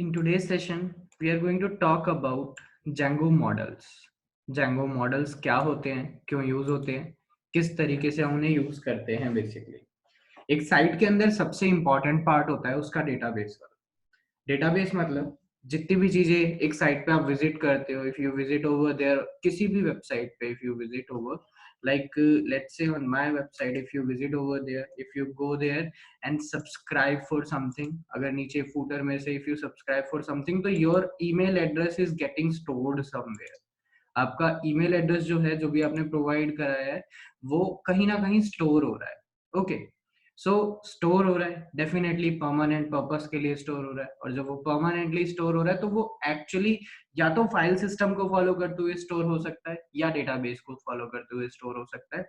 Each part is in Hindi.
In today's session, we are going to talk about Django models. Django models क्या होते हैं, क्यों यूज होते हैं, किस तरीके से हम उन्हें यूज करते हैं बेसिकली। एक साइट के अंदर सबसे इंपॉर्टेंट पार्ट होता है उसका डेटाबेस का। डेटाबेस मतलब जितनी भी चीजें एक साइट पे आप विजिट करते हो, if you visit over there किसी भी वेबसाइट पे, if you visit over like let's say on my website, if you visit over there, if you go there and subscribe for something, अगर नीचे footer में से if you subscribe for something, तो your email address is getting stored somewhere. आपका ईमेल एड्रेस जो है, जो भी आपने प्रोवाइड कराया है, वो कहीं ना कहीं स्टोर हो रहा है। ओके, सो स्टोर हो रहा है, डेफिनेटली परमानेंट पर्पस के लिए स्टोर हो रहा है, और जब वो परमानेंटली स्टोर हो रहा है तो वो एक्चुअली या तो फाइल सिस्टम को फॉलो करते हुए स्टोर हो सकता है या डेटाबेस को फॉलो करते हुए स्टोर हो सकता है।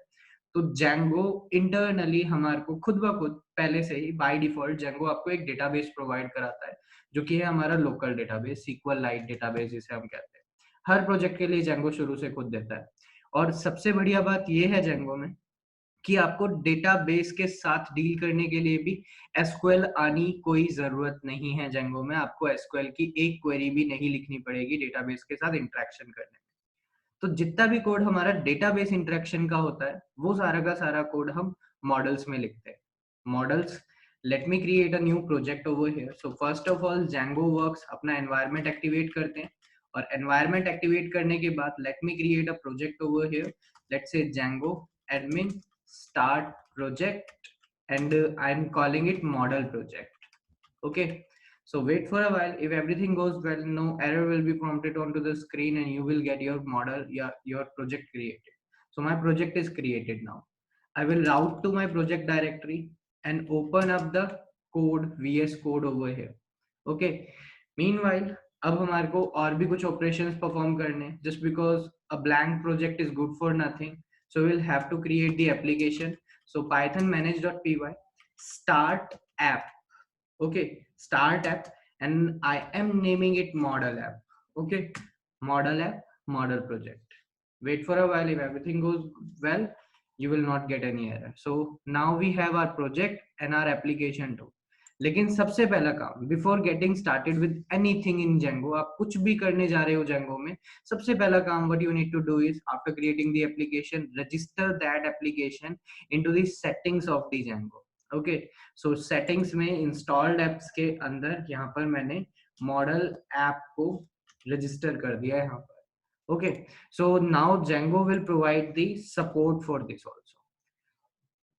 तो जेंगो इंटरनली हमारे को खुद ब खुद पहले से ही बाय डिफॉल्ट जेंगो आपको एक डेटाबेस प्रोवाइड कराता है, जो कि है हमारा local database, SQLite database जिसे हम कहते हैं। हर प्रोजेक्ट के लिए जेंगो शुरू से खुद देता है। और सबसे बढ़िया बात ये है जेंगो में कि आपको डेटाबेस के साथ डील करने के लिए भी एसक्यूएल आनी कोई जरूरत नहीं है। जेंगो में आपको एसक्यूएल की एक क्वेरी भी नहीं लिखनी पड़ेगी डेटाबेस के साथ इंटरेक्शन करने में। तो जितना भी कोड हमारा डेटाबेस इंटरेक्शन का होता है, वो सारा का सारा कोड हम मॉडल्स में लिखते हैं। Models, let me create a new project over here. So first of all Django works अपना एनवायरनमेंट एक्टिवेट करते हैं, और एनवायरनमेंट एक्टिवेट करने के बाद let me create a project over here. Let's say Django admin start project, and I'm calling it model project. Okay, so wait for a while. If everything goes well, no error will be prompted onto the screen and you will get your model, yeah, your project created. So my project is created now. I will route to my project directory and open up the code, VS Code over here. Okay, meanwhile अब हमारे को और भी कुछ operations perform करने हैं, just because a blank project is good for nothing. So we'll have to create the application. So Python manage.py start app. Okay, start app, and I am naming it model app. Okay, model app, model project. Wait for a while. If everything goes well, you will not get any error. So now we have our project and our application too. लेकिन सबसे पहला काम, before getting started with anything in Django, आप कुछ भी करने जा रहे हो जेंगो में, सबसे पहला काम what you need to do is after creating the application, register that application into the settings of the Django. Okay, so settings में इंस्टॉल्ड एप्स के अंदर यहाँ पर मैंने मॉडल ऐप को रजिस्टर कर दिया है यहाँ पर। Okay, so now Django will provide the support for this also.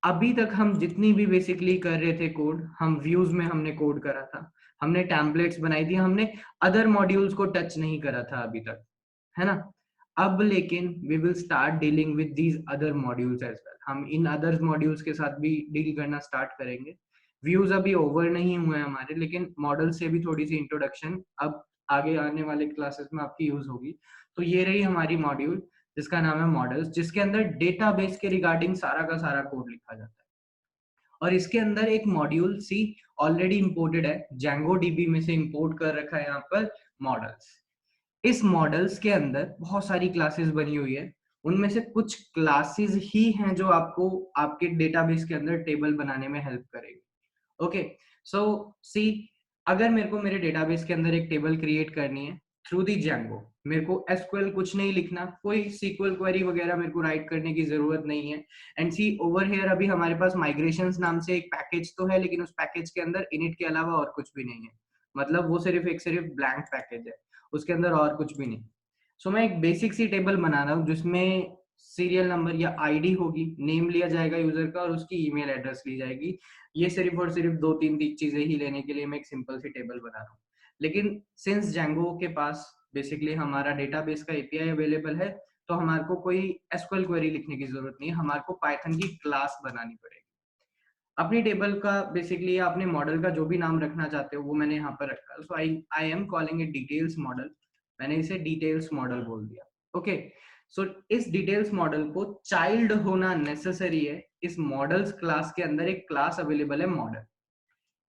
अभी तक हम जितनी भी बेसिकली कर रहे थे कोड, हम व्यूज में हमने कोड करा था, हमने टेम्पलेट्स बनाई थी, हमने अदर मॉड्यूल्स को टच नहीं करा था अभी तक, है ना। अब लेकिन we will start dealing with these other modules as well. हम इन अदर मॉड्यूल्स के साथ भी डील करना स्टार्ट करेंगे। व्यूज अभी ओवर नहीं हुए हमारे, लेकिन मॉडल से भी थोड़ी सी इंट्रोडक्शन अब आगे आने वाले क्लासेस में आपकी यूज होगी। तो ये रही हमारी मॉड्यूल जिसका नाम है मॉडल्स, जिसके अंदर डेटाबेस के रिगार्डिंग सारा का सारा कोड लिखा जाता है। और इसके अंदर एक मॉड्यूल सी ऑलरेडी इंपोर्टेड है, जेंगो डीबी में से इंपोर्ट कर रखा है यहाँ पर मॉडल्स। इस मॉडल्स के अंदर बहुत सारी क्लासेस बनी हुई है, उनमें से कुछ क्लासेस ही हैं जो आपको आपके डेटाबेस के अंदर टेबल बनाने में हेल्प करेगी। ओके, सो सी, अगर मेरे को मेरे डेटाबेस के अंदर एक टेबल क्रिएट करनी है थ्रू दी जेंगो, मेरे को एसक्यूएल कुछ नहीं लिखना, कोई सीक्वल क्वेरी वगैरह मेरे को राइट करने की जरूरत नहीं है। एंड सी ओवर हियर अभी हमारे पास माइग्रेशंस नाम से एक पैकेज तो है, लेकिन उस पैकेज के अंदर इनिट के अलावा और कुछ भी नहीं है। मतलब वो सिर्फ ब्लैंक पैकेज है, उसके अंदर और कुछ भी नहीं। सो मैं एक बेसिक सी टेबल बना रहा हूँ जिसमें सीरियल नंबर या आईडी होगी, नेम लिया जाएगा यूजर का, और उसकी ईमेल एड्रेस ली जाएगी। ये सिर्फ और सिर्फ दो तीन चीजें ही लेने के लिए मैं एक सिंपल सी टेबल बना रहा हूँ। लेकिन सिंस जेंगो के पास बेसिकली हमारा डेटाबेस का एपीआई अवेलेबल है, तो हमारे को कोई एसक्यूएल क्वेरी लिखने की जरूरत नहीं है, हमारे को पाइथन की क्लास बनानी पड़ेगी। अपनी टेबल का बेसिकली अपने मॉडल का जो भी नाम रखना चाहते हो वो मैंने यहाँ पर रखा। So I'm calling it details model. मैंने इसे डिटेल्स मॉडल बोल दिया। ओके, सो इस डिटेल्स मॉडल को चाइल्ड होना नेसेसरी है। इस मॉडल्स क्लास के अंदर एक क्लास अवेलेबल है मॉडल,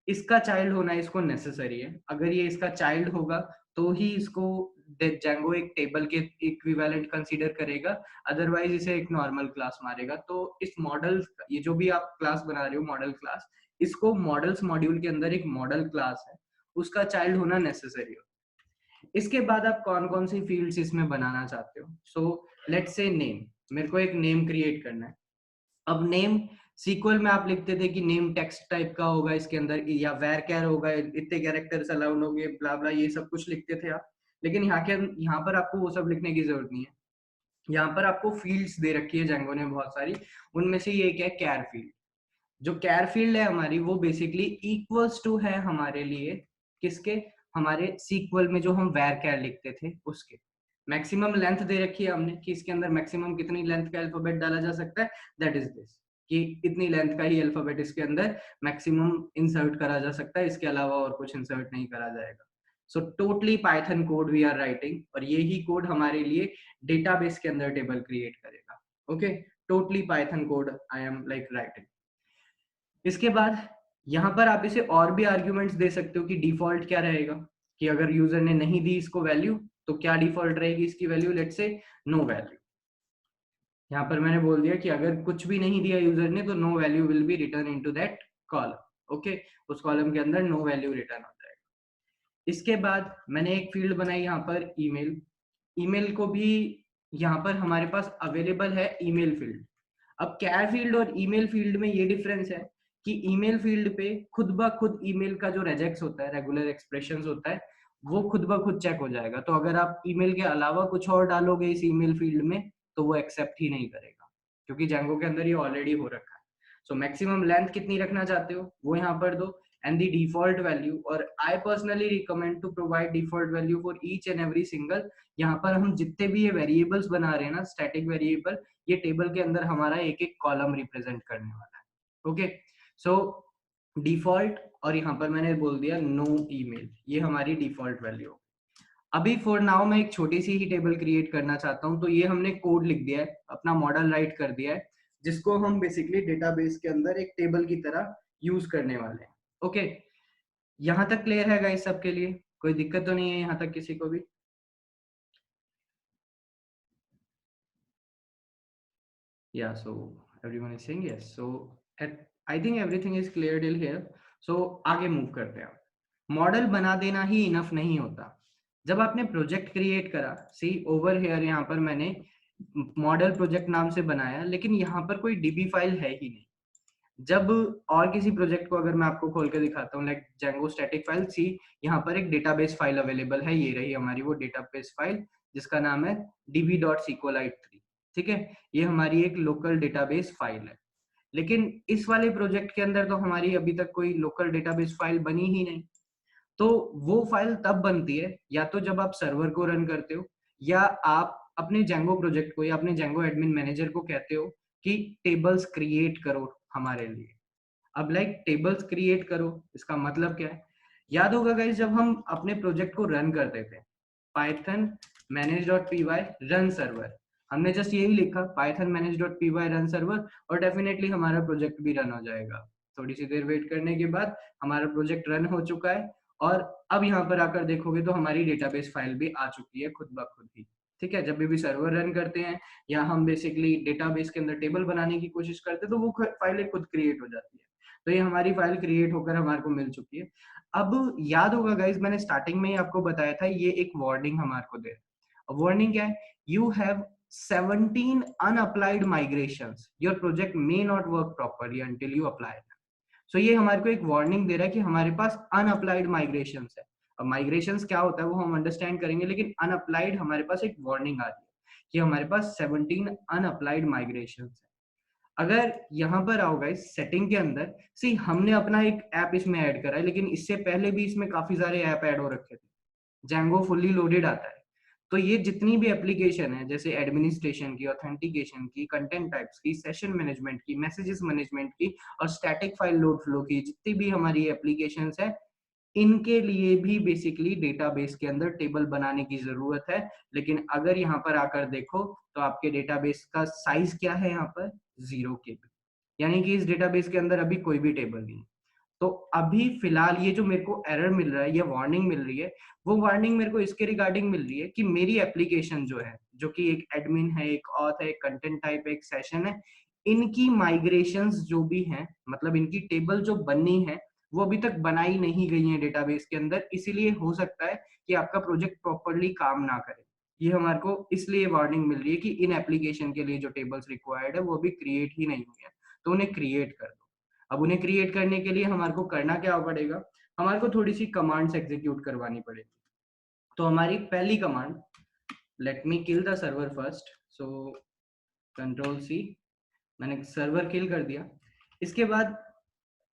इसका चाइल्ड होना इसको नेसेसरी है। अगर ये इसका चाइल्ड होगा तो ही इसको जेंगो एक टेबल के इक्विवेलेंट कंसीडर करेगा, अदरवाइज इसे एक नॉर्मल क्लास मारेगा। तो इस मॉडल, ये जो भी आप क्लास बना रहे हो मॉडल क्लास, इसको मॉडल्स मॉड्यूल के अंदर एक मॉडल क्लास है, उसका चाइल्ड होना नेसेसरी हो। इसके बाद आप कौन कौन सी फील्ड्स इसमें बनाना चाहते हो। सो लेट्स से नेम, मेरे को एक नेम क्रिएट करना है। अब नेम सीक्वल में आप लिखते थे कि नेम टेक्स्ट टाइप का होगा इसके अंदर, या वेर कैर होगा, इतने कैरेक्टर्स अलाउड होंगे, ब्ला ब्ला, ये सब कुछ लिखते थे आप। लेकिन यहाँ पर आपको वो सब लिखने की जरूरत नहीं है। यहाँ पर आपको फील्ड्स दे रखी है जेंगो ने बहुत सारी, उनमें से ये क्या है, कैर फील्ड। जो कैर फील्ड है हमारी, वो बेसिकली इक्वल्स टू है हमारे लिए किसके, हमारे सीक्वल में जो हम वेर कैर लिखते थे उसके। मैक्सिमम लेंथ दे रखी है हमने कि इसके अंदर मैक्सिमम कितनी लेंथ का अल्फाबेट डाला जा सकता है, दैट इज दिस, कि इतनी लेंथ का ही अल्फाबेट इसके अंदर मैक्सिमम इंसर्ट करा जा सकता है, इसके अलावा और कुछ इंसर्ट नहीं करा जाएगा। So totally Python code we are writing, और ये ही कोड हमारे लिए डेटाबेस के अंदर टेबल क्रिएट करेगा। Okay, totally Python code I am like writing. इसके बाद यहाँ पर आप इसे और भी आर्ग्यूमेंट्स दे सकते हो कि डिफॉल्ट क्या रहेगा, कि अगर यूजर ने नहीं दी इसको वैल्यू तो क्या डिफॉल्ट रहेगी इसकी value, let's say no value. यहाँ पर मैंने बोल दिया कि अगर कुछ भी नहीं दिया यूजर ने तो no value will be return into that column. Okay, उस कॉलम के अंदर नो वैल्यू रिटर्न हो जाएगा। इसके बाद मैंने एक फील्ड बनाई यहाँ पर ईमेल। ईमेल को भी यहाँ पर हमारे पास अवेलेबल है ईमेल फील्ड। अब कैर फील्ड और ईमेल फील्ड में ये डिफरेंस है कि ईमेल फील्ड पे खुद ब खुद ईमेल का जो रेजेक्स होता है, रेगुलर एक्सप्रेशंस होता है, वो खुद ब खुद चेक हो जाएगा। तो अगर आप ईमेल के अलावा कुछ और डालोगे इस ईमेल फील्ड में तो वो एक्सेप्ट ही नहीं करेगा, क्योंकि जेंगो के अंदर ये ऑलरेडी हो रखा है। सो मैक्सिमम लेंथ कितनी रखना चाहते हो वो यहाँ पर दो, and the default value, और I personally recommend to provide default value for each and every single। यहाँ पर हम जितने भी ये वेरिएबल्स बना रहे हैं ना, स्टैटिक वेरिएबल, ये टेबल के अंदर हमारा एक एक कॉलम रिप्रेजेंट करने वाला है। ओके, सो डिफॉल्ट, और यहाँ पर मैंने बोल दिया नो ईमेल, ये हमारी डिफॉल्ट वैल्यू। अभी फॉर नाउ मैं एक छोटी सी ही टेबल क्रिएट करना चाहता हूँ, तो ये हमने कोड लिख दिया है, अपना मॉडल राइट कर दिया है, जिसको हम बेसिकली डेटाबेस के अंदर एक टेबल की तरह यूज करने वाले हैं। ओके, यहाँ तक क्लियर है गाइस सबके लिए, कोई दिक्कत तो नहीं है यहाँ तक किसी को भी? Yeah, so everyone is saying yes. So I think everything is clear till here. So आगे मूव करते हैं। मॉडल बना देना ही इनफ नहीं होता। जब आपने प्रोजेक्ट क्रिएट करा, सी ओवर हियर, यहाँ पर मैंने मॉडल प्रोजेक्ट नाम से बनाया, लेकिन यहाँ पर कोई डीबी फाइल है ही नहीं। जब और किसी प्रोजेक्ट को अगर मैं आपको खोल के दिखाता हूँ, लाइक जेंगो स्टैटिक फाइल, सी यहाँ पर एक डेटाबेस फाइल अवेलेबल है, ये रही हमारी वो डेटाबेस फाइल जिसका नाम है db.sqlite3। ठीक है, ये हमारी एक लोकल डेटाबेस फाइल है। लेकिन इस वाले प्रोजेक्ट के अंदर तो हमारी अभी तक कोई लोकल डेटाबेस फाइल बनी ही नहीं। तो वो फाइल तब बनती है या तो जब आप सर्वर को रन करते हो, या आप अपने जेंगो प्रोजेक्ट को या अपने जेंगो एडमिन मैनेजर को कहते हो कि टेबल्स क्रिएट करो हमारे लिए। अब लाइक टेबल्स क्रिएट करो, इसका मतलब क्या है? याद होगा गाइस, जब हम अपने प्रोजेक्ट को रन करते थे, पाइथन manage.py रन सर्वर, हमने जस्ट यही लिखा पाइथन manage.py रन सर्वर, और डेफिनेटली हमारा प्रोजेक्ट भी रन हो जाएगा। थोड़ी सी देर वेट करने के बाद हमारा प्रोजेक्ट रन हो चुका है, और अब यहाँ पर आकर देखोगे तो हमारी डेटाबेस फाइल भी आ चुकी है खुद ब खुद ही। ठीक है, जब भी सर्वर रन करते हैं या हम बेसिकली डेटाबेस के अंदर टेबल बनाने की कोशिश करते हैं तो वो फाइलें खुद क्रिएट हो जाती है। तो ये हमारी फाइल क्रिएट होकर हमारे को मिल चुकी है। अब याद होगा गाइज, मैंने स्टार्टिंग में ही आपको बताया था ये एक वार्निंग हमारे को दे रहा है। वार्निंग क्या है? You have 17 unapplied migrations, your project may not work properly until you apply them। सो ये हमारे को एक वार्निंग दे रहा है कि हमारे पास अनअप्लाइड माइग्रेशंस है। अब माइग्रेशंस क्या होता है वो हम अंडरस्टैंड करेंगे, लेकिन अनअप्लाइड हमारे पास एक वार्निंग आ रही है कि हमारे पास 17 अनअप्लाइड माइग्रेशंस है। अगर यहाँ पर आओ गाइस सेटिंग के अंदर, सी हमने अपना एक ऐप इसमें ऐड करा है, लेकिन इससे पहले भी इसमें काफी सारे ऐप ऐड हो रखे थे। जेंगो फुल्ली लोडेड आता है, तो ये जितनी भी एप्लीकेशन है, जैसे एडमिनिस्ट्रेशन की, ऑथेंटिकेशन की, कंटेंट टाइप्स की, सेशन मैनेजमेंट की, मैसेजेस मैनेजमेंट की, और स्टैटिक फाइल लोड फ्लो की, जितनी भी हमारी एप्लीकेशंस है, इनके लिए भी बेसिकली डेटाबेस के अंदर टेबल बनाने की जरूरत है। लेकिन अगर यहाँ पर आकर देखो तो आपके डेटाबेस का साइज क्या है, यहाँ पर 0 KB, यानी कि इस डेटाबेस के अंदर अभी कोई भी टेबल नहीं। तो अभी फिलहाल ये जो मेरे को एरर मिल रहा है, ये वार्निंग मिल रही है, वो वार्निंग मेरे को इसके रिगार्डिंग मिल रही है कि मेरी एप्लीकेशन जो है, जो कि एक एडमिन है, एक ऑथ है, एक कंटेंट टाइप है, एक सेशन है, इनकी माइग्रेशंस जो भी हैं, मतलब इनकी टेबल जो बननी है वो अभी तक बनाई नहीं गई है डेटाबेस के अंदर, इसीलिए हो सकता है कि आपका प्रोजेक्ट प्रॉपरली काम ना करे। ये हमारे को इसलिए वार्निंग मिल रही है कि इन एप्लीकेशन के लिए जो टेबल्स रिक्वायर्ड है वो अभी क्रिएट ही नहीं हुई है, तो उन्हें क्रिएट कर दो। अब उन्हें क्रिएट करने के लिए हमारे को करना क्या पड़ेगा, हमारे को थोड़ी सी कमांड्स एग्जीक्यूट करवानी पड़ेगी। तो हमारी पहली command, let me kill the server first, so control C, मैंने सर्वर किल कर दिया। इसके बाद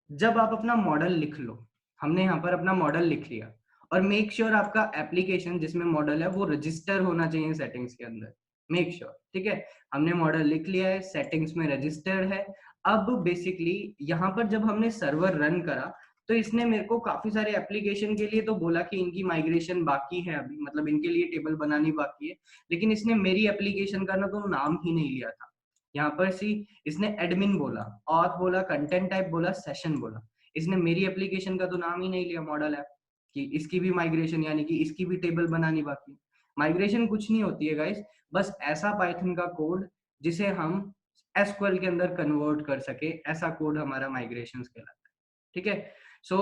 जब आप अपना मॉडल लिख लो, हमने यहाँ पर अपना मॉडल लिख लिया, और मेक श्योर आपका एप्लीकेशन जिसमें मॉडल है वो रजिस्टर होना चाहिए सेटिंग्स के अंदर, मेक श्योर, ठीक है। हमने मॉडल लिख लिया है, सेटिंग्स में रजिस्टर्ड है। अब बेसिकली यहाँ पर जब हमने सर्वर रन करा तो इसने मेरे को काफी सारे एप्लीकेशन के लिए तो बोला कि इनकी माइग्रेशन बाकी है अभी, मतलब इनके लिए टेबल बनानी बाकी है, लेकिन इसने मेरी एप्लीकेशन का ना तो नाम ही नहीं लिया था। यहाँ पर सी इसने एडमिन बोला, ऑथ बोला, कंटेंट टाइप बोला, सेशन बोला, इसने मेरी एप्लीकेशन का तो नाम ही नहीं लिया मॉडल ऐप कि इसकी भी माइग्रेशन यानी कि इसकी भी टेबल बनानी बाकी। माइग्रेशन कुछ नहीं होती है गाइस, बस ऐसा पाइथन का कोड जिसे हम एसक्यूएल के अंदर कन्वर्ट कर सके, ऐसा कोड हमारा माइग्रेशन कहलाता है, ठीक है। सो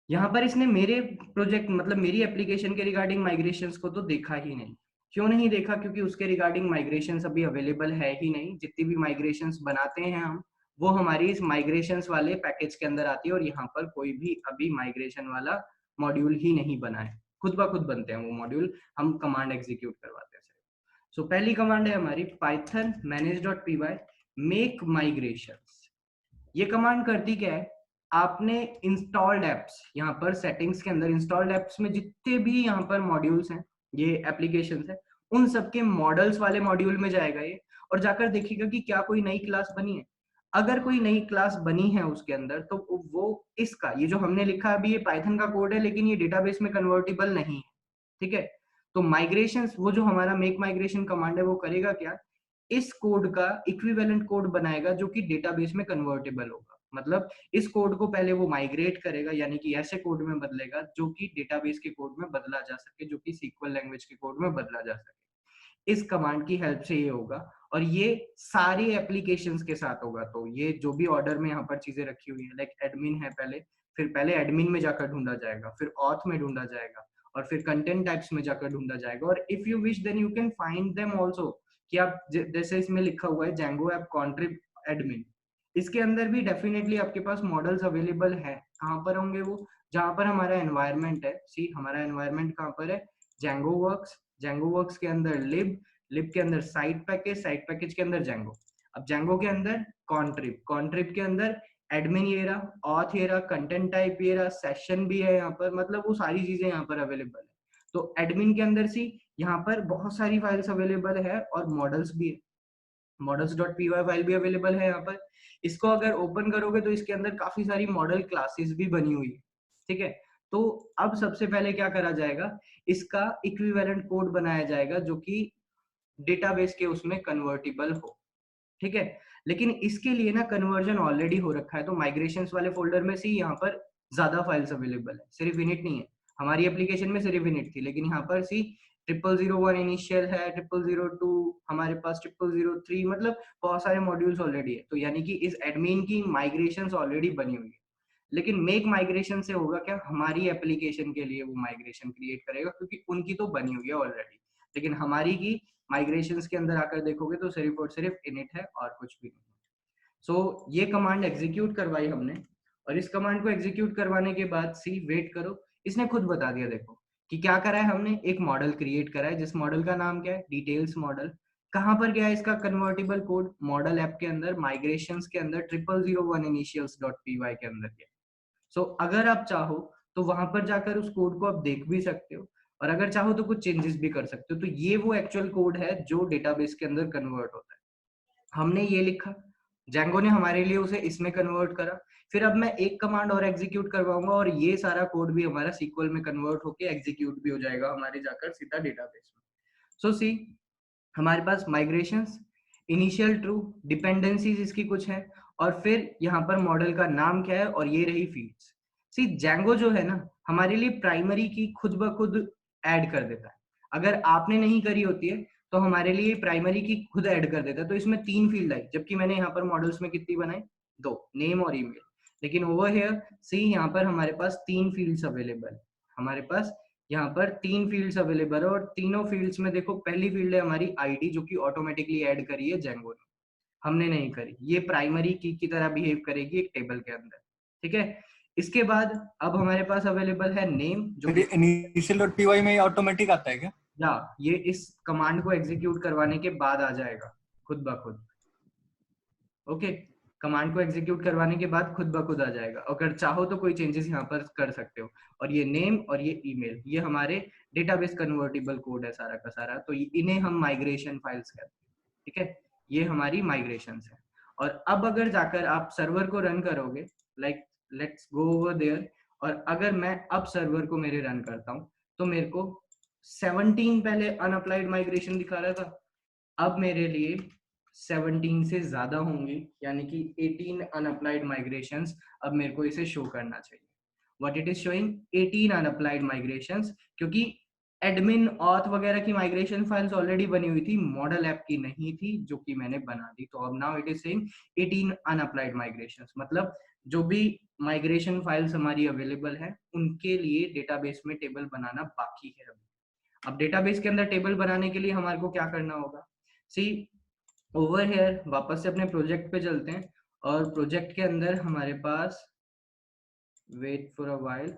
यहाँ पर इसने मेरे प्रोजेक्ट मतलब मेरी एप्लीकेशन के रिगार्डिंग माइग्रेशंस को तो देखा ही नहीं। क्यों नहीं देखा, क्योंकि उसके रिगार्डिंग माइग्रेशंस अभी अवेलेबल है ही नहीं। जितनी भी माइग्रेशंस बनाते हैं हम, वो हमारी इस माइग्रेशंस वाले पैकेज के अंदर आती है, और यहाँ पर कोई भी अभी माइग्रेशन वाला मॉड्यूल ही नहीं बना है, खुद ब खुद बनते हैं वो मॉड्यूल, हम कमांड एग्जीक्यूट करवाते हैं। सो पहली कमांड है हमारी पाइथन manage.py मेक माइग्रेशंस। ये कमांड करती क्या है, आपने इंस्टॉल्ड एप्स, यहाँ पर सेटिंग्स के अंदर इंस्टॉल्ड एप्स में जितने भी यहाँ पर मॉड्यूल्स हैं, ये एप्लीकेशंस है, उन सबके मॉडल्स वाले मॉड्यूल में जाएगा ये, और जाकर देखेगा कि क्या कोई नई क्लास बनी है। अगर कोई नई क्लास बनी है उसके अंदर, तो वो इसका, ये जो हमने लिखा अभी ये पाइथन का कोड है, लेकिन ये डेटाबेस में कन्वर्टेबल नहीं है, ठीक है। तो माइग्रेशंस, वो जो हमारा मेक माइग्रेशन कमांड है वो करेगा क्या, इस कोड का इक्विवेलेंट कोड बनाएगा जो कि डेटाबेस में कन्वर्टेबल होगा। मतलब इस कोड को पहले वो माइग्रेट करेगा, यानी कि ऐसे कोड में बदलेगा जो कि डेटाबेस के कोड में बदला जा सके, जो कि सीक्वल लैंग्वेज के कोड में बदला जा सके। इस कमांड की हेल्प से ये होगा, और ये सारी एप्लीकेशंस के साथ होगा। तो ये जो भी ऑर्डर में यहाँ पर चीजें रखी हुई है, लाइक एडमिन है पहले, फिर पहले एडमिन में जाकर ढूंढा जाएगा, फिर ऑथ में ढूंढा जाएगा, और फिर कंटेंट टाइप्स में जाकर ढूंढा जाएगा, और if you wish then you can find them also, कि आप जैसे इसमें लिखा हुआ है Django ऐप कॉन्ट्रिब एडमिन, इसके अंदर भी डेफिनेटली आपके पास मॉडल्स अवेलेबल है। कहाँ पर होंगे वो, जहाँ पर हमारा एनवायरनमेंट है, सी हमारा एनवायरनमेंट कहाँ पर है, Django वर्क्स के अंदर लिब के अंदर साइट पैकेज के अंदर Django। अब Django के अंदर कॉन्ट्रिब के अंदर एडमिन ये रहा, ऑथ ये रहा, कंटेंट टाइप ये रहा, सेशन भी है यहाँ पर, मतलब वो सारी चीजें यहाँ पर अवेलेबल है। तो एडमिन के अंदर सी यहाँ पर बहुत सारी फाइल्स अवेलेबल है, और मॉडल्स भी है, models.py फाइल भी अवेलेबल है यहाँ पर। इसको अगर ओपन करोगे तो इसके अंदर काफी सारी मॉडल क्लासेस भी बनी हुई है, ठीक है। तो अब सबसे पहले क्या करा जाएगा, इसका इक्विवेलेंट कोड बनाया जाएगा जो कि डेटाबेस के उसमें कन्वर्टिबल हो, ठीक है। लेकिन इसके लिए ना कन्वर्जन ऑलरेडी हो रखा है, तो माइग्रेशंस वाले फोल्डर में से यहाँ पर ज्यादा फाइल्स अवेलेबल है, सिर्फ इनिट नहीं है। हमारी एप्लीकेशन में सिर्फ इनिट थी, लेकिन यहाँ पर सी 0001 इनिशियल है, 0002 हमारे पास, 0003, मतलब बहुत सारे मॉड्यूल्स ऑलरेडी है। तो यानी कि इस एडमिन की माइग्रेशंस ऑलरेडी बनी हुई है। लेकिन मेक माइग्रेशन से होगा क्या, हमारी एप्लीकेशन के लिए वो माइग्रेशन क्रिएट करेगा, क्योंकि उनकी तो बनी हुई है ऑलरेडी, लेकिन हमारी की माइग्रेशंस के अंदर आकर देखोगे तो सिर्फ और सिर्फ इनिट है और कुछ भी नहीं। सो ये कमांड एग्जीक्यूट करवाई हमने, और इस कमांड को एग्जीक्यूट करवाने के बाद सी वेट करो, इसने खुद बता दिया देखो कि क्या करा है हमने, एक मॉडल क्रिएट करा है, जिस मॉडल का नाम क्या है, डिटेल्स मॉडल। कहाँ पर गया है इसका कन्वर्टेबल कोड, मॉडल ऐप के अंदर माइग्रेशंस के अंदर 0001 इनिशियल्स डॉट पी वाई के अंदर गया। सो अगर आप चाहो तो वहां पर जाकर उस कोड को आप देख भी सकते हो, और अगर चाहो तो कुछ चेंजेस भी कर सकते हो। तो ये वो एक्चुअल कोड है जो डेटाबेस के अंदर कन्वर्ट होता है। हमने ये लिखा, Django ने हमारे लिए उसे इसमें कन्वर्ट करा, फिर अब मैं एक कमांड और एग्जीक्यूट करवाऊंगा, और ये सारा कोड भी हमारा सीक्वल में कन्वर्ट होके एग्जीक्यूट भी हो जाएगा हमारे जाकर सीधा डेटाबेस में। सो सी हमारे पास माइग्रेशंस, इनिशियल ट्रू, डिपेंडेंसीज इसकी कुछ है, और फिर यहाँ पर मॉडल का नाम क्या है, और ये रही फील्ड्स। सी Django जो है ना, हमारे लिए प्राइमरी की खुद ब खुद ऐड कर देता है। अगर आपने नहीं करी होती है तो हमारे लिए प्राइमरी की खुद ऐड कर देता है। तो इसमें 3 फील्ड आई, जबकि मैंने यहाँ पर मॉडल्स में कितनी बनाई, 2, नेम और ईमेल। लेकिन ओवर हियर सी यहाँ पर हमारे पास 3 फील्ड्स अवेलेबल, हमारे पास यहाँ पर 3 फील्ड्स अवेलेबल है और तीनों फील्ड्स में देखो पहली फील्ड है हमारी आईडी जो कि ऑटोमेटिकली ऐड करी है जेंगो ने, हमने नहीं करी। ये प्राइमरी की तरह बिहेव करेगी एक टेबल के अंदर, ठीक है। इसके बाद अब हमारे पास अवेलेबल है नेम जो कि इनिशियल डॉट पीवाई में ऑटोमेटिक आता है क्या? या ये इस कमांड को एग्जीक्यूट करवाने के बाद आ जाएगा खुद ब खुद। ओके, कमांड को एग्जीक्यूट करवाने के बाद खुद ब खुद आ जाएगा। अगर चाहो तो कोई चेंजेस यहाँ पर कर सकते हो। और ये नेम और ये ईमेल, ये हमारे डेटाबेस कन्वर्टिबल कोड है सारा का सारा, तो इन्हें हम माइग्रेशन फाइल्स कहते हैं, ठीक है। ये हमारी माइग्रेशन है। और अब अगर जाकर आप सर्वर को रन करोगे, like let's go over there, और अगर मैं अब सर्वर को मेरे रन करता हूँ तो मेरे को 17 पहले अनअप्लाइड माइग्रेशन दिखा रहा था, अब मेरे लिए 17 से ज्यादा होंगे, यानी कि 18 अनअप्लाइड माइग्रेशंस अब मेरे को इसे शो करना चाहिए। What it is showing 18 unapplied migrations, क्योंकि एडमिन ऑथ वगैरह की माइग्रेशन फाइल्स ऑलरेडी बनी हुई थी, मॉडल ऐप की नहीं थी जो कि मैंने बना दी। तो अब now it is saying 18 unapplied migrations, मतलब जो भी माइग्रेशन फाइल्स हमारी अवेलेबल है उनके लिए डेटाबेस में टेबल बनाना बाकी है। अब डेटाबेस के अंदर टेबल बनाने के लिए हमारे को क्या करना होगा, सी ओवर हेयर वापस से अपने प्रोजेक्ट पे चलते हैं और प्रोजेक्ट के अंदर हमारे पास wait for a while,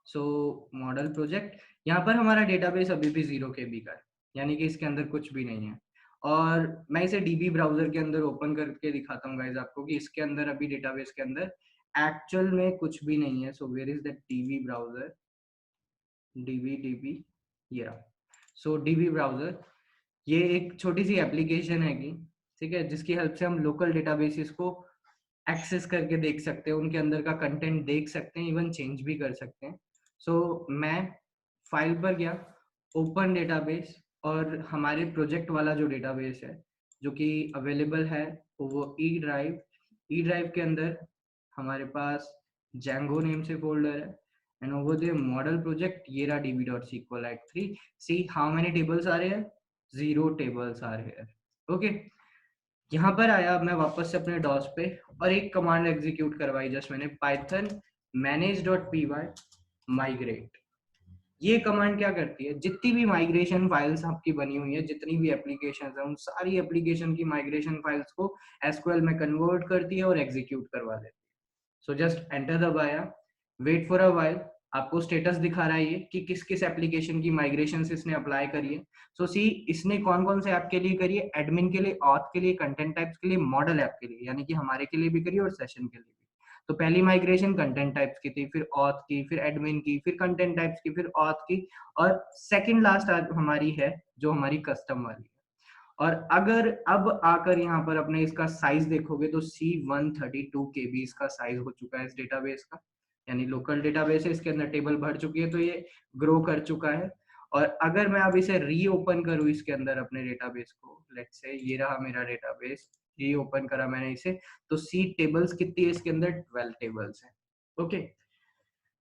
so model project, यहाँ पर हमारा डेटाबेस अभी भी 0 KB का है, यानी कि इसके अंदर कुछ भी नहीं है। और मैं इसे डीबी ब्राउजर के अंदर ओपन करके दिखाता हूँ गाइस आपको कि इसके अंदर अभी डेटाबेस के अंदर एक्चुअल में कुछ भी नहीं है। So where is that DB browser, DB ये रहा। सो डीबी ब्राउजर ये एक छोटी सी एप्लीकेशन है कि, ठीक है, जिसकी हेल्प से हम लोकल डेटाबेसेस को एक्सेस करके देख सकते हैं, उनके अंदर का कंटेंट देख सकते हैं, इवन चेंज भी कर सकते हैं। सो मैं फाइल पर गया, ओपन डेटाबेस, और हमारे प्रोजेक्ट वाला जो डेटाबेस है जो कि अवेलेबल है वो ई ड्राइव के अंदर हमारे पास Django नेम से फोल्डर है, and over the model project ये रहा db.sqlite3। See how many tables आ रहे हैं, 0 टेबल्स आ रहे हैं। ओके, यहाँ पर आया मैं वापस से अपने डॉस पे और एक कमांड एग्जीक्यूट करवाई जस्ट मैंने, पाइथन manage.py migrate। ये कमांड क्या करती है, जितनी भी माइग्रेशन फाइल्स आपकी बनी हुई है, जितनी भी एप्लीकेशंस है, उन सारी एप्लीकेशन की माइग्रेशन फाइल्स को एसक्यूएल में कन्वर्ट करती है और एग्जीक्यूट करवा देती है। सो जस्ट एंटर दबाया, वेट फॉर अ व्हाइल, आपको स्टेटस दिखा रहा है ये कि किस किस एप्लीकेशन की माइग्रेशन इसने अप्लाई करी है। सो सी इसने कौन कौन से ऐप के लिए करी है, एडमिन के लिए, ऑथ के लिए, कंटेंट टाइप्स के लिए, मॉडल ऐप के लिए, यानी कि हमारे के लिए भी करी और सेशन के लिए भी। तो पहली माइग्रेशन कंटेंट टाइप्स की थी, फिर ऑथ की, फिर एडमिन की, फिर कंटेंट टाइप्स की, फिर ऑथ की, और सेकंड लास्ट हमारी है जो हमारी कस्टम वाली है। और अगर अब आकर यहाँ पर अपने इसका साइज देखोगे तो C132 KB इसका साइज हो चुका है इस डेटाबेस का, यानी लोकल डेटाबेस है, इसके अंदर टेबल भर चुकी है, तो ये ग्रो कर चुका है। और अगर मैं अब इसे री ओपन करूँ इसके अंदर अपने डेटाबेस को, लेट्स से ये रहा मेरा डेटाबेस, री ओपन करा मैंने इसे, तो सी टेबल्स कितनी है इसके अंदर, 12 टेबल्स है। ओके,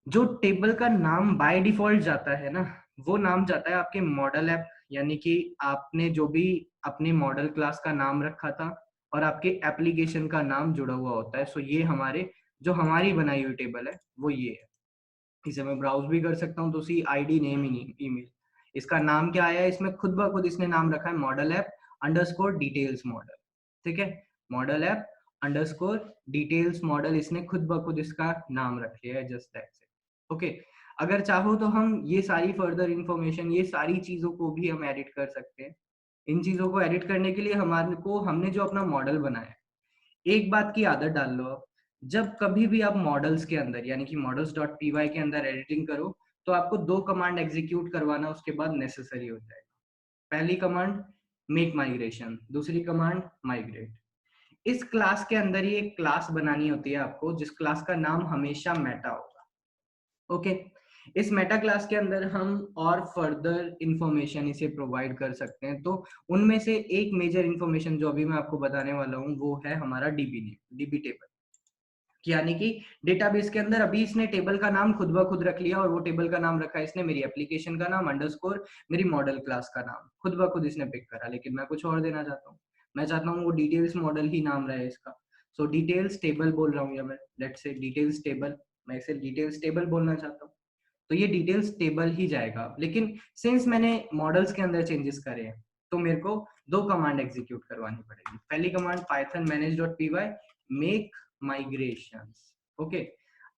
जो टेबल का नाम बाय डिफॉल्ट जाता है ना, वो नाम जाता है आपके मॉडल ऐप, यानी कि आपने जो भी अपने मॉडल क्लास का नाम रखा था और आपके एप्लीकेशन का नाम जुड़ा हुआ होता है। सो ये हमारे जो हमारी बनाई हुई टेबल है वो ये है। इसे मैं ब्राउज भी कर सकता हूँ, तो सी आईडी नेम ईमेल, इसका नाम क्या आया है, इसमें खुद ब खुद इसने नाम रखा है model app underscore details model, ठीक है, model app underscore details model, इसने खुद ब खुद इसका नाम रख लिया है, जस्ट दैट्स इट। ओके, अगर चाहो तो हम ये सारी फर्दर इंफॉर्मेशन, ये सारी चीजों को भी हम एडिट कर सकते हैं। इन चीजों को एडिट करने के लिए हमारे को, हमने जो अपना मॉडल बनाया है, एक बात की आदत डाल लो आप, जब कभी भी आप मॉडल्स के अंदर यानी कि models.py के अंदर एडिटिंग करो तो आपको 2 कमांड एग्जीक्यूट करवाना उसके बाद नेसेसरी हो जाएगा। पहली कमांड मेक माइग्रेशन, दूसरी कमांड माइग्रेट। इस क्लास के अंदर ही एक क्लास बनानी होती है आपको, जिस क्लास का नाम हमेशा मेटा होगा। ओके, इस मेटा क्लास के अंदर हम और फर्दर इंफॉर्मेशन इसे प्रोवाइड कर सकते हैं। तो उनमें से एक मेजर इंफॉर्मेशन जो अभी मैं आपको बताने वाला हूँ वो है हमारा डीबी नेम, डीबी टेबल, यानी कि डेटाबेस के अंदर अभी इसने टेबल का नाम खुद ब खुद रख लिया, और वो टेबल का नाम रखा है इसने मेरी एप्लीकेशन का नाम अंडरस्कोर मेरी मॉडल क्लास का नाम, खुद ब खुद इसने पिक करा। लेकिन मैं कुछ और देना चाहता हूँ, मैं चाहता हूँ वो डिटेल्स मॉडल ही नाम रहे इसका। सो डिटेल्स टेबल बोल रहा हूँ या मैं लेट्स से डिटेल्स टेबल, मैं इसे डिटेल्स टेबल बोलना चाहता हूँ, तो ये डिटेल्स टेबल ही जाएगा। लेकिन सिंस मैंने मॉडल्स के अंदर चेंजेस करे हैं तो मेरे को दो कमांड एग्जीक्यूट करवानी पड़ेगी। पहली command Python manage.py make migrations. Okay,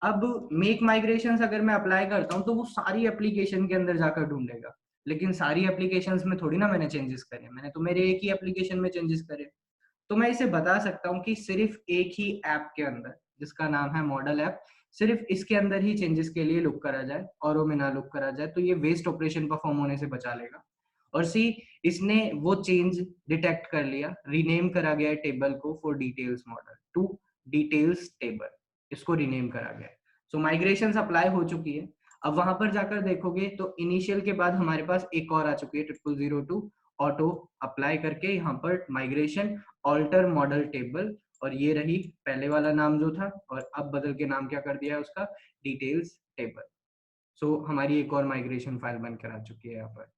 अब मेक माइग्रेशंस अगर मैं अप्लाई करता हूँ तो वो सारी एप्लीकेशन के अंदर जाकर ढूंढेगा, लेकिन सारी एप्लीकेशंस में थोड़ी ना मैंने चेंजेस करे, मैंने तो मेरे एक ही एप्लीकेशन में चेंजेस करे। तो मैं इसे बता सकता हूँ कि सिर्फ एक ही ऐप के अंदर जिसका नाम है मॉडल ऐप, सिर्फ इसके अंदर ही चेंजेस के लिए लुक करा जाए, औरों में ना लुक करा जाए, तो ये वेस्ट ऑपरेशन परफॉर्म होने से बचा लेगा। और सी, इसने वो चेंज डिटेक्ट कर लिया, रीनेम करा गया टेबल को for details model to details table, इसको रीनेम करा गया। सो माइग्रेशन अप्लाई हो चुकी है। अब वहां पर जाकर देखोगे तो इनिशियल के बाद हमारे पास एक और आ चुकी है 0002 ऑटो अप्लाई करके यहाँ पर माइग्रेशन ऑल्टर मॉडल टेबल, और ये रही पहले वाला नाम जो था, और अब बदल के नाम क्या कर दिया है उसका, डिटेल्स टेबल। सो हमारी एक और माइग्रेशन फाइल बनकर आ चुकी है यहाँ पर।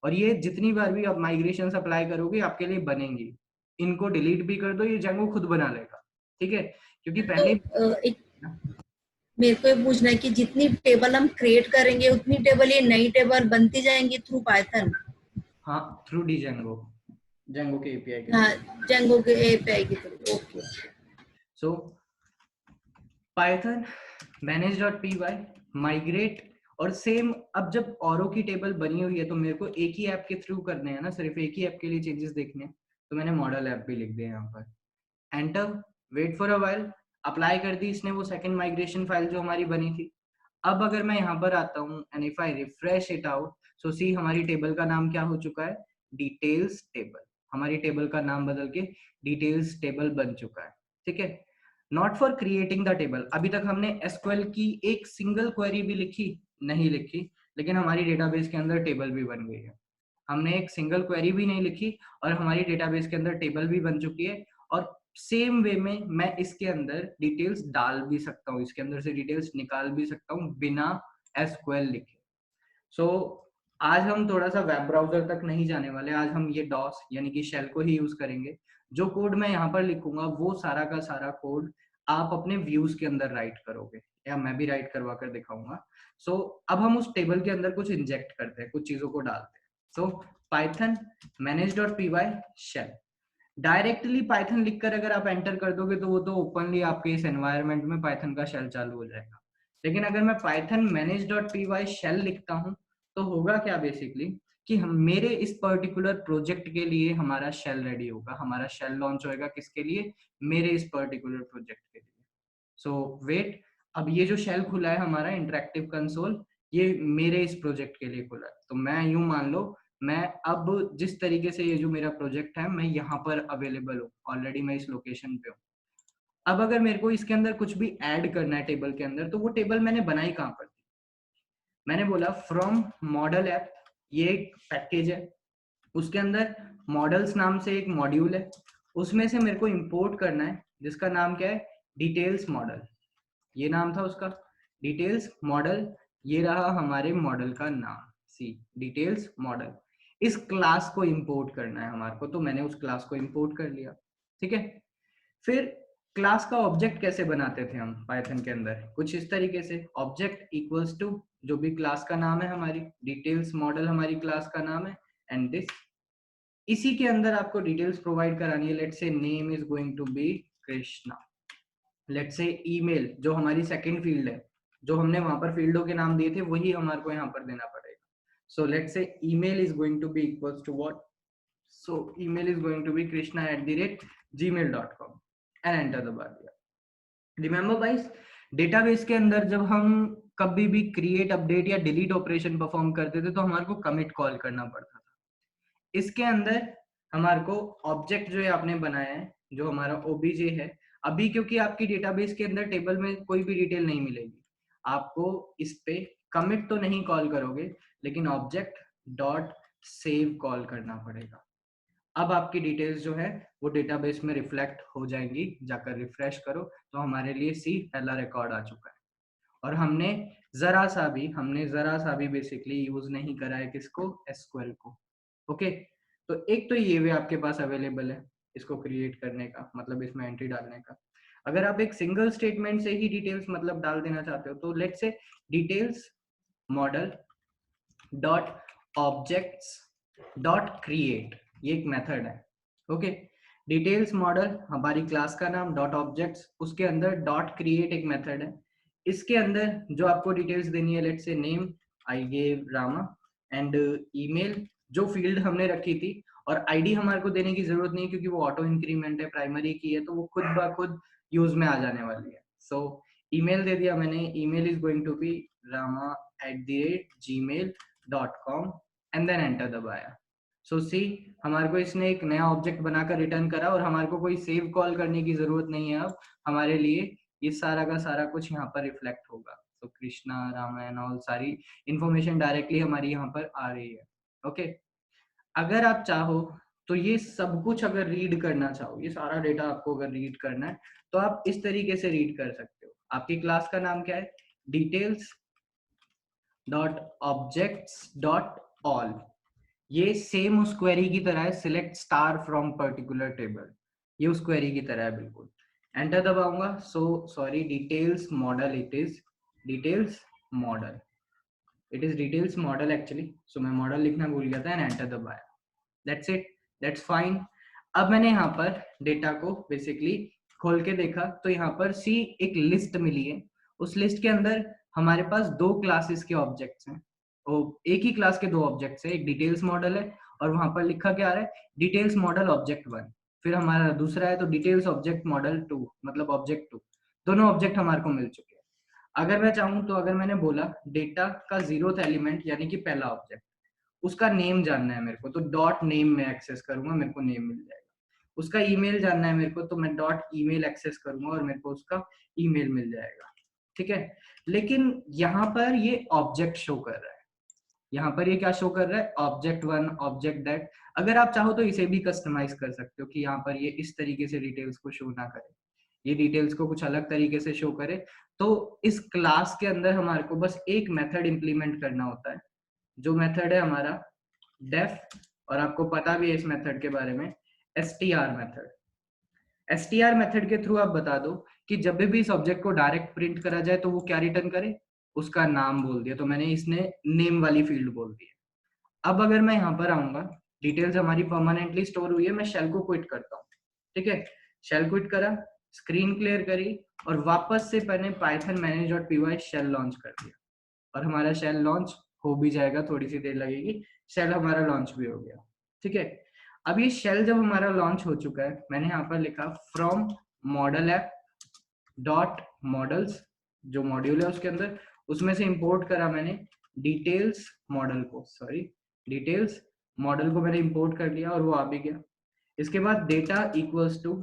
और ये जितनी बार भी आप माइग्रेशन अप्लाई करोगे आपके लिए बनेंगी, इनको डिलीट भी कर दो, ये जेंगो खुद बना लेगा, ठीक है, क्योंकि तो पहले एक मेरे को ये पूछना है कि जितनी टेबल हम क्रिएट करेंगे उतनी टेबल, ये नई टेबल बनती जाएंगी थ्रू पाइथन? हाँ, थ्रू डी जेंगो, जेंगो के एपीआई के हाँ, थ्रू। जेंगो के एपीआई के थ्रू। ओके। सो पाइथन manage.py माइग्रेट, और सेम अब जब औरों की टेबल बनी हुई है तो मेरे को एक ही ऐप के थ्रू करने हैं ना, सिर्फ एक ही ऐप के लिए चेंजेस देखने हैं, तो मैंने मॉडल ऐप भी लिख दिया यहाँ पर। Enter, wait for a while, apply कर दी इसने वो सेकंड माइग्रेशन फाइल जो हमारी बनी थी। अब अगर मैं यहाँ पर आता हूँ and if I refresh it out, so see हमारी टेबल का नाम क्या हो चुका है, डिटेल्स टेबल। हमारी टेबल का नाम बदल के डिटेल्स टेबल बन चुका है, ठीक है। Not for creating the table, अभी तक हमने एसक्यूएल की एक सिंगल क्वेरी भी लिखी नहीं लिखी, लेकिन हमारी डेटाबेस के अंदर टेबल भी बन गई है। हमने एक सिंगल क्वेरी भी नहीं लिखी और हमारी डेटाबेस के अंदर टेबल भी बन चुकी है। और सेम वे में मैं इसके अंदर डिटेल्स डाल भी सकता हूँ, इसके अंदर से डिटेल्स निकाल भी सकता हूँ बिना एसक्यूएल लिखे। सो आज हम थोड़ा सा वेब ब्राउजर तक नहीं जाने वाले, आज हम ये डॉस यानी कि शेल को ही यूज करेंगे। जो कोड मैं यहाँ पर लिखूंगा वो सारा का सारा कोड आप अपने व्यूज के अंदर राइट करोगे, या मैं भी राइट करवा कर दिखाऊंगा। सो अब हम उस टेबल के अंदर कुछ इंजेक्ट करते हैं, कुछ चीजों को डालते हैं। So Python manage.py shell, directly Python लिखकर अगर आप एंटर कर दोगे तो वो तो ओपनली आपके इस एनवायरनमेंट में पाइथन का शेल चालू हो जाएगा। लेकिन अगर मैं पाइथन manage.py शेल लिखता हूँ तो होगा क्या बेसिकली कि हम मेरे इस पर्टिकुलर प्रोजेक्ट के लिए हमारा शेल रेडी होगा, हमारा शेल लॉन्च होएगा किसके लिए, मेरे इस पर्टिकुलर प्रोजेक्ट के लिए। सो वेट, अब ये जो शेल खुला है हमारा इंटरेक्टिव कंसोल, ये मेरे इस प्रोजेक्ट के लिए खुला है। तो मैं यूं मान लो, मैं अब जिस तरीके से ये जो मेरा प्रोजेक्ट है मैं यहाँ पर अवेलेबल हूँ, ऑलरेडी मैं इस लोकेशन पे हूँ। अब अगर मेरे को इसके अंदर कुछ भी ऐड करना है टेबल के अंदर, तो वो टेबल मैंने बनाई कहाँ पर थी, मैंने बोला फ्रॉम मॉडल ऐप, ये एक पैकेज है, उसके अंदर मॉडल्स नाम से एक मॉड्यूल है, उसमें से मेरे को इंपोर्ट करना है जिसका नाम क्या है, डिटेल्स मॉडल। ये नाम था उसका, डिटेल्स मॉडल, ये रहा हमारे मॉडल का नाम, सी डिटेल्स मॉडल। इस क्लास को इंपोर्ट करना है हमारे को, तो मैंने उस क्लास को इंपोर्ट कर लिया, ठीक है। फिर क्लास का ऑब्जेक्ट कैसे बनाते थे हम पाइथन के अंदर, कुछ इस तरीके से, ऑब्जेक्ट इक्वल्स टू जो भी क्लास का नाम है, हमारी डिटेल्स मॉडल हमारी क्लास का नाम है, एंड दिस, इसी के अंदर आपको डिटेल्स प्रोवाइड करानी है। Let's say name is going to be Krishna, let's say email जो हमारी सेकंड फील्ड है, जो हमने वहां पर फील्डों के नाम दिए थे वही हमारे को यहाँ पर देना पड़ेगा। So let's say email is going to be equals to what, so email is going to be krishna@gmail.com and enter दबा दिया। रिमेंबर गाइस, डेटाबेस के अंदर जब हम कभी भी क्रिएट अपडेट या डिलीट ऑपरेशन परफॉर्म करते थे तो हमारे को कमिट कॉल करना पड़ता था। इसके अंदर हमारे को ऑब्जेक्ट जो है आपने बनाया है, जो हमारा ओबीजे है, अभी क्योंकि आपकी डेटाबेस के अंदर टेबल में कोई भी डिटेल नहीं मिलेगी, आपको इस पे कमिट तो नहीं कॉल करोगे, लेकिन ऑब्जेक्ट डॉट सेव कॉल करना पड़ेगा। अब आपकी डिटेल्स जो है वो डेटाबेस में रिफ्लेक्ट हो जाएंगी, जाकर रिफ्रेश करो तो हमारे लिए सी पहला रिकॉर्ड आ चुका है। और हमने जरा सा भी बेसिकली यूज नहीं करा है किसको, एसक्यूएल को। ओके, तो एक तो ये वे आपके पास अवेलेबल है इसको क्रिएट करने का, मतलब इसमें एंट्री डालने का। अगर आप एक सिंगल स्टेटमेंट से ही डिटेल्स मतलब डाल देना चाहते हो तो let's say details model dot objects dot create, ये एक मेथड है। ओके, डिटेल्स मॉडल हमारी क्लास का नाम, डॉट ऑब्जेक्ट्स, उसके अंदर डॉट क्रिएट एक मेथड है। इसके अंदर जो आपको डिटेल्स देनी है, let's say name I gave Rama and email जो फील्ड हमने रखी थी, और आईडी हमारे को देने की जरूरत नहीं क्योंकि वो ऑटो इंक्रीमेंट है, प्राइमरी की है, तो वो खुद ब खुद यूज में आ जाने वाली है। सो ईमेल दे दिया मैंने, email is going to be rama@gmail.com and then enter दबाया। सो सी हमारे को इसने एक नया ऑब्जेक्ट बनाकर रिटर्न करा और हमारे को कोई सेव कॉल करने की जरूरत नहीं है। अब हमारे लिए ये सारा का सारा कुछ यहाँ पर रिफ्लेक्ट होगा। तो कृष्णा रामायण और सारी इंफॉर्मेशन डायरेक्टली हमारी यहाँ पर आ रही है। ओके, अगर आप चाहो तो ये सब कुछ अगर रीड करना चाहो, ये सारा डेटा आपको अगर रीड करना है तो आप इस तरीके से रीड कर सकते हो। आपकी क्लास का नाम क्या है? Details dot objects dot all. ये सेम उस क्वेरी की तरह है, select star from particular table, ये उस क्वेरी की तरह है बिल्कुल। एंटर दबाऊंगा। So sorry, details model, it is details model, it is details model actually. So मैं मॉडल लिखना भूल गया था एंड एंटर दबाया। That's it, that's fine. अब मैंने यहाँ पर डेटा को बेसिकली खोल के देखा तो यहाँ पर सी एक लिस्ट मिली है। उस लिस्ट के अंदर हमारे पास दो क्लासेस के ऑब्जेक्ट्स हैं, एक ही क्लास के दो ऑब्जेक्ट्स है, एक डिटेल्स मॉडल है और वहां पर लिखा क्या आ रहा है? Details model object 1। फिर हमारा दूसरा है तो डिटेल्स ऑब्जेक्ट मॉडल 2, मतलब ऑब्जेक्ट 2। दोनों ऑब्जेक्ट हमारे को मिल चुके हैं। अगर मैं चाहूँ तो अगर मैंने बोला डेटा का 0th एलिमेंट यानी कि पहला ऑब्जेक्ट, उसका नेम जानना है मेरे को, तो डॉट नेम में एक्सेस करूंगा, मेरे को नेम मिल जाएगा। उसका ईमेल जानना है मेरे को तो मैं डॉट ईमेल एक्सेस करूंगा और मेरे को उसका ईमेल मिल जाएगा। ठीक है, लेकिन यहाँ पर ये ऑब्जेक्ट शो कर रहा है, यहाँ पर ये क्या शो कर रहा है? Object 1, object that. अगर आप चाहो तो इसे भी कस्टमाइज कर सकते हो कि यहाँ पर ये इस तरीके से डिटेल्स को शो ना करे, ये डिटेल्स को कुछ अलग तरीके से शो करे। तो इस क्लास के अंदर हमारे को बस एक मेथड इंप्लीमेंट करना होता है, जो मेथड है हमारा डेफ, और आपको पता भी है इस मेथड के बारे में, str मेथड। str मेथड के थ्रू आप बता दो कि जब भी इस ऑब्जेक्ट को डायरेक्ट प्रिंट करा जाए तो वो क्या रिटर्न करे? उसका नाम बोल दिया, तो मैंने इसने नेम वाली फील्ड बोल दी है। अब अगर मैं यहाँ पर आऊंगा, डिटेल्स हमारी परमानेंटली स्टोर हुई है, मैं शेल को क्विट करता हूँ। ठीक है, शेल क्विट करा, स्क्रीन क्लियर करी और वापस से मैंने पाइथन manage.py शेल लॉन्च कर दिया और हमारा शेल लॉन्च हो भी जाएगा, थोड़ी सी देर लगेगी, शेल हमारा लॉन्च भी हो गया। ठीक है, अब ये शेल जब हमारा लॉन्च हो चुका है, मैंने यहाँ पर लिखा from model app dot models, जो मॉड्यूल है उसके अंदर, उसमें से इंपोर्ट करा मैंने डिटेल्स मॉडल को, सॉरी डिटेल्स मॉडल को मैंने इंपोर्ट कर लिया और वो आ भी गया। इसके बाद data equals to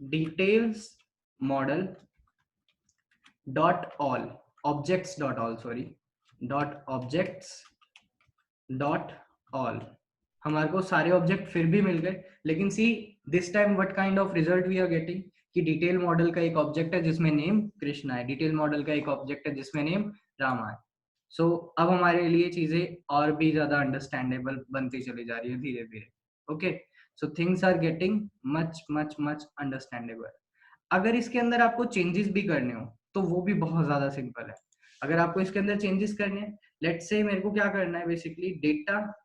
details model dot all, objects dot all, sorry dot objects dot all. हमारे को सारे ऑब्जेक्ट फिर भी मिल गए, लेकिन see this time what kind of result we are getting कि डिटेल मॉडल का एक ऑब्जेक्ट है जिसमें नेम कृष्णा है, डिटेल मॉडल का एक ऑब्जेक्ट है जिसमें नेम रामा है। सो अब हमारे लिए चीजें और भी ज्यादा अंडरस्टैंडेबल बनती चली जा रही है धीरे धीरे। Okay, so things are getting much much much understandable. अगर इसके अंदर आपको चेंजेस भी करने हो तो वो भी बहुत ज्यादा सिंपल है। अगर आपको इसके अंदर चेंजेस करने हैं, लेट्स से मेरे को क्या करना है, बेसिकली डेटा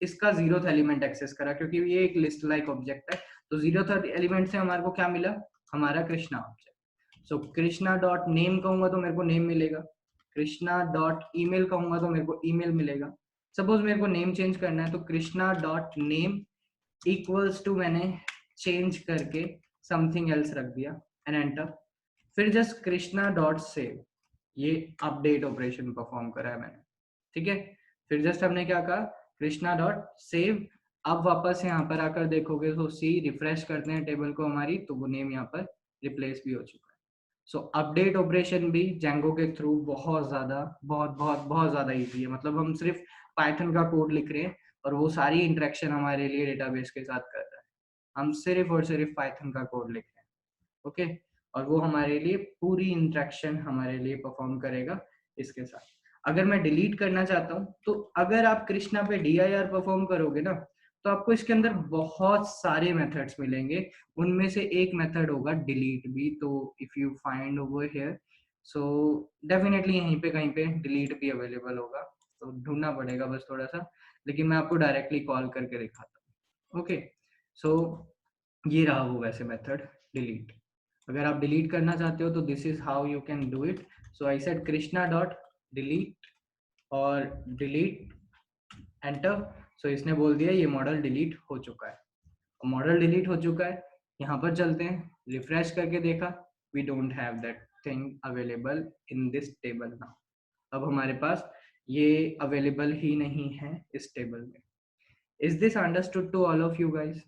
इसका 0th एलिमेंट एक्सेस करा क्योंकि ये एक लिस्ट लाइक ऑब्जेक्ट है, तो 0th एलिमेंट से हमारे को क्या मिला? हमारा कृष्णा ऑब्जेक्ट। सो कृष्णा डॉट नेम कहूंगा तो मेरे को नेम मिलेगा, कृष्णा डॉट ईमेल कहूंगा तो मेरे को ईमेल मिलेगा। सपोज मेरे को नेम चेंज करना है तो Krishna dot name equals to, मैंने चेंज करके समथिंग एल्स रख दिया एंड एंटर। फिर जस्ट कृष्णा डॉट सेव, ये अपडेट ऑपरेशन परफॉर्म करा है मैंने। ठीक है, फिर जस्ट हमने क्या कहा, कृष्णा डॉट सेव। अब वापस यहाँ पर आकर देखोगे तो सी रिफ्रेश करते हैं टेबल को हमारी, तो वो नेम यहाँ पर रिप्लेस भी हो चुका है। सो अपडेट ऑपरेशन भी जेंगो के थ्रू बहुत ज्यादा बहुत ज्यादा इजी है। मतलब हम सिर्फ पाइथन का कोड लिख रहे हैं और वो सारी इंटरेक्शन हमारे लिए डेटाबेस के साथ कर रहा है। हम सिर्फ और सिर्फ पाइथन का कोड लिख रहे हैं। ओके, और वो हमारे लिए पूरी इंटरेक्शन हमारे लिए परफॉर्म करेगा इसके साथ। अगर मैं डिलीट करना चाहता हूँ तो अगर आप कृष्णा पे dir परफॉर्म करोगे ना तो आपको इसके अंदर बहुत सारे मेथड्स मिलेंगे, उनमें से एक मेथड होगा डिलीट भी। तो if you find over here, so definitely यहीं पे कहीं पे डिलीट भी अवेलेबल होगा, तो ढूंढना पड़ेगा बस थोड़ा सा, लेकिन मैं आपको डायरेक्टली कॉल करके दिखाता हूँ। ओके, सो ये रहा वो वैसे मेथड डिलीट। अगर आप डिलीट करना चाहते हो तो this is how you can do it. So I said Krishna dot delete और डिलीट एंटर। सो इसने बोल दिया ये मॉडल डिलीट हो चुका है। मॉडल डिलीट हो चुका है, यहाँ पर चलते हैं, रिफ्रेश करके देखा, we don't have that thing available in this table now. अब हमारे पास ये अवेलेबल ही नहीं है इस टेबल में। Is this understood to all of you guys?